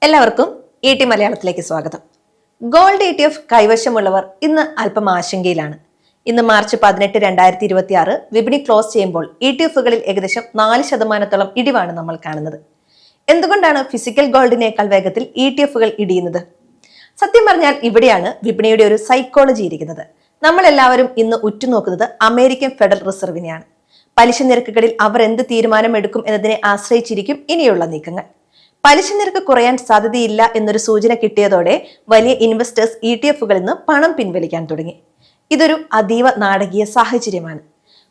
എല്ലാവർക്കും ET മലയാളത്തിലേക്ക് സ്വാഗതം. ഗോൾഡ് ETF കൈവശമുള്ളവർ ഇന്ന് അല്പം ആശങ്കയിലാണ്. ഇന്ന് മാർച്ച് 18, 2026 വിപണി ക്ലോസ് ചെയ്യുമ്പോൾ ETFകളിൽ ഏകദേശം 4% ഇടിവാണ് നമ്മൾ കാണുന്നത്. എന്തുകൊണ്ടാണ് ഫിസിക്കൽ ഗോൾഡിനേക്കാൾ വേഗത്തിൽ ETFകൾ ഇടിയുന്നത്? സത്യം പറഞ്ഞാൽ ഇവിടെയാണ് വിപണിയുടെ ഒരു സൈക്കോളജി ഇരിക്കുന്നത്. നമ്മൾ എല്ലാവരും ഇന്ന് ഉറ്റുനോക്കുന്നത് അമേരിക്കൻ ഫെഡറൽ റിസർവിനെയാണ്. പലിശ നിരക്കുകളിൽ അവർ എന്ത് തീരുമാനം എടുക്കും എന്നതിനെ ആശ്രയിച്ചിരിക്കും ഇനിയുള്ള നീക്കങ്ങൾ. പലിശ നിരക്ക് കുറയാൻ സാധ്യതയില്ല എന്നൊരു സൂചന കിട്ടിയതോടെ വലിയ ഇൻവെസ്റ്റേഴ്സ് ETF-കളിൽ നിന്ന് പണം പിൻവലിക്കാൻ തുടങ്ങി. ഇതൊരു അതീവ നാടകീയ സാഹചര്യമാണ്.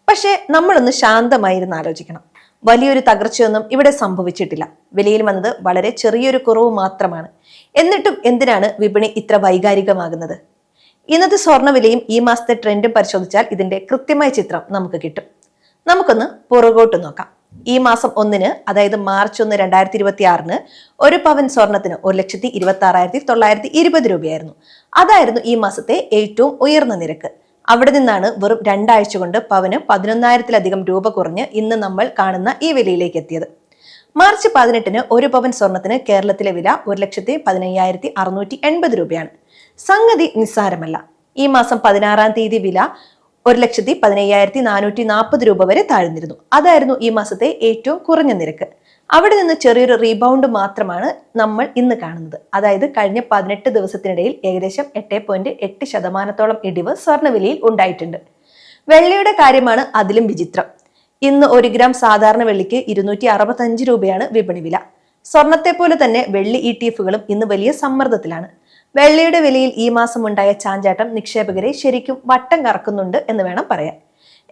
പക്ഷേ നമ്മളൊന്ന് ശാന്തമായിരുന്ന് ആലോചിക്കണം. വലിയൊരു തകർച്ചയൊന്നും ഇവിടെ സംഭവിച്ചിട്ടില്ല. വിലയിൽ വന്നത് വളരെ ചെറിയൊരു കുറവ് മാത്രമാണ്. എന്നിട്ടും എന്തിനാണ് വിപണി ഇത്ര വൈകാരികമാകുന്നത്? ഇന്നത്തെ സ്വർണ്ണവിലയും ഈ മാസത്തെ ട്രെൻഡും പരിശോധിച്ചാൽ ഇതിന്റെ കൃത്യമായ ചിത്രം നമുക്ക് കിട്ടും. നമുക്കൊന്ന് പുറകോട്ട് നോക്കാം. ഈ മാസം 1-ന്, അതായത് മാർച്ച് 1, 2026 ഒരു പവൻ സ്വർണത്തിന് 1,26,920 രൂപയായിരുന്നു. അതായിരുന്നു ഈ മാസത്തെ ഏറ്റവും ഉയർന്ന നിരക്ക്. അവിടെ നിന്നാണ് വെറും 2 ആഴ്ച കൊണ്ട് പവന് 11,000-ലധികം രൂപ കുറഞ്ഞ് ഇന്ന് നമ്മൾ കാണുന്ന ഈ വിലയിലേക്ക് എത്തിയത്. മാർച്ച് 18-ന് ഒരു പവൻ സ്വർണത്തിന് കേരളത്തിലെ വില 1,15,680 രൂപയാണ്. സംഗതി നിസ്സാരമല്ല. ഈ മാസം 16-ാം തീയതി വില 1,15,440 രൂപ വരെ താഴ്ന്നിരുന്നു. അതായിരുന്നു ഈ മാസത്തെ ഏറ്റവും കുറഞ്ഞ നിരക്ക്. അവിടെ നിന്ന് ചെറിയൊരു റീബൗണ്ട് മാത്രമാണ് നമ്മൾ ഇന്ന് കാണുന്നത്. അതായത് കഴിഞ്ഞ 18 ദിവസത്തിനിടയിൽ ഏകദേശം 8.8% ഇടിവ് സ്വർണ്ണവിലയിൽ ഉണ്ടായിട്ടുണ്ട്. വെള്ളിയുടെ കാര്യമാണ് അതിലും വിചിത്രം. ഇന്ന് 1 ഗ്രാം സാധാരണ വെള്ളിക്ക് 265 രൂപയാണ് വിപണി വില. സ്വർണത്തെ പോലെ തന്നെ വെള്ളി ETF-കളും ഇന്ന് വലിയ സമ്മർദ്ദത്തിലാണ്. വെള്ളിയുടെ വിലയിൽ ഈ മാസം ഉണ്ടായ ചാഞ്ചാട്ടം നിക്ഷേപകരെ ശരിക്കും വട്ടം കറക്കുന്നുണ്ട് എന്ന് വേണം പറയാൻ.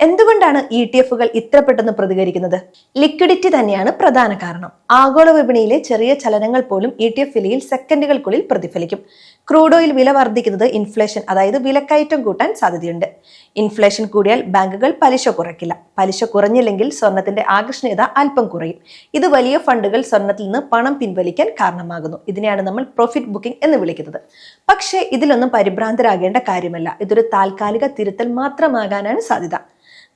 എന്തുകൊണ്ടാണ് ETF-കൾ ഇത്ര പെട്ടെന്ന് പ്രതികരിക്കുന്നത്? ലിക്വിഡിറ്റി തന്നെയാണ് പ്രധാന കാരണം. ആഗോള വിപണിയിലെ ചെറിയ ചലനങ്ങൾ പോലും ETF വിലയിൽ സെക്കൻഡുകൾക്കുള്ളിൽ പ്രതിഫലിക്കും. ക്രൂഡ് ഓയിൽ വില വർദ്ധിക്കുന്നത് ഇൻഫ്ലേഷൻ, അതായത് വിലക്കയറ്റം കൂട്ടാൻ സാധ്യതയുണ്ട്. ഇൻഫ്ലേഷൻ കൂടിയാൽ ബാങ്കുകൾ പലിശ കുറയ്ക്കില്ല. പലിശ കുറഞ്ഞില്ലെങ്കിൽ സ്വർണത്തിന്റെ ആകർഷണീയത അല്പം കുറയും. ഇത് വലിയ ഫണ്ടുകൾ സ്വർണത്തിൽ നിന്ന് പണം പിൻവലിക്കാൻ കാരണമാകുന്നു. ഇതിനെയാണ് നമ്മൾ പ്രോഫിറ്റ് ബുക്കിംഗ് എന്ന് വിളിക്കുന്നത്. പക്ഷേ ഇതിലൊന്നും പരിഭ്രാന്തരാകേണ്ട കാര്യമല്ല. ഇതൊരു താൽക്കാലിക തിരുത്തൽ മാത്രമാകാനാണ് സാധ്യത.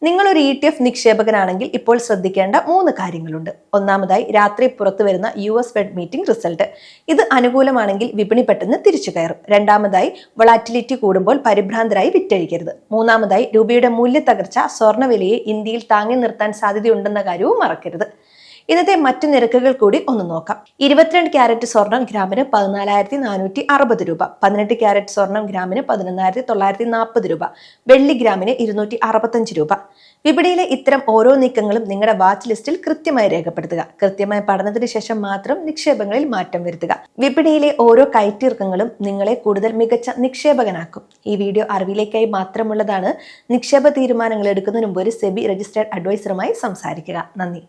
നിങ്ങളൊരു ETF നിക്ഷേപകനാണെങ്കിൽ ഇപ്പോൾ ശ്രദ്ധിക്കേണ്ട 3 കാര്യങ്ങളുണ്ട്. ഒന്നാമതായി, രാത്രി പുറത്തു വരുന്ന US ഫെഡ് മീറ്റിംഗ് റിസൾട്ട്. ഇത് അനുകൂലമാണെങ്കിൽ വിപണി പെട്ടെന്ന് തിരിച്ചു കയറും. രണ്ടാമതായി, വൊളാറ്റിലിറ്റി കൂടുമ്പോൾ പരിഭ്രാന്തരായി വിറ്റഴിക്കരുത്. മൂന്നാമതായി, രൂപയുടെ മൂല്യ തകർച്ച സ്വർണ്ണവിലയെ ഇന്ത്യയിൽ താങ്ങി നിർത്താൻ സാധ്യതയുണ്ടെന്ന കാര്യവും മറക്കരുത്. ഇന്നത്തെ മറ്റു നിരക്കുകൾ കൂടി ഒന്ന് നോക്കാം. 22 ക്യാരറ്റ് സ്വർണം ഗ്രാമിന് 14,460 രൂപ, 18 ക്യാരറ്റ് സ്വർണം ഗ്രാമിന് 11,940 രൂപ, വെള്ളി ഗ്രാമിന് 265 രൂപ. വിപണിയിലെ ഇത്തരം ഓരോ നീക്കങ്ങളും നിങ്ങളുടെ വാച്ച് ലിസ്റ്റിൽ കൃത്യമായി രേഖപ്പെടുത്തുക. കൃത്യമായ പഠനത്തിന് ശേഷം മാത്രം നിക്ഷേപങ്ങളിൽ മാറ്റം വരുത്തുക. വിപണിയിലെ ഓരോ കയറ്റിറക്കങ്ങളും നിങ്ങളെ കൂടുതൽ മികച്ച നിക്ഷേപകനാക്കും. ഈ വീഡിയോ അറിവിലേക്കായി മാത്രമുള്ളതാണ്. നിക്ഷേപ തീരുമാനങ്ങൾ എടുക്കുന്നതിന് മുമ്പ് ഒരു സെബി രജിസ്ട്രേഡ് അഡ്വൈസറുമായി സംസാരിക്കുക. നന്ദി.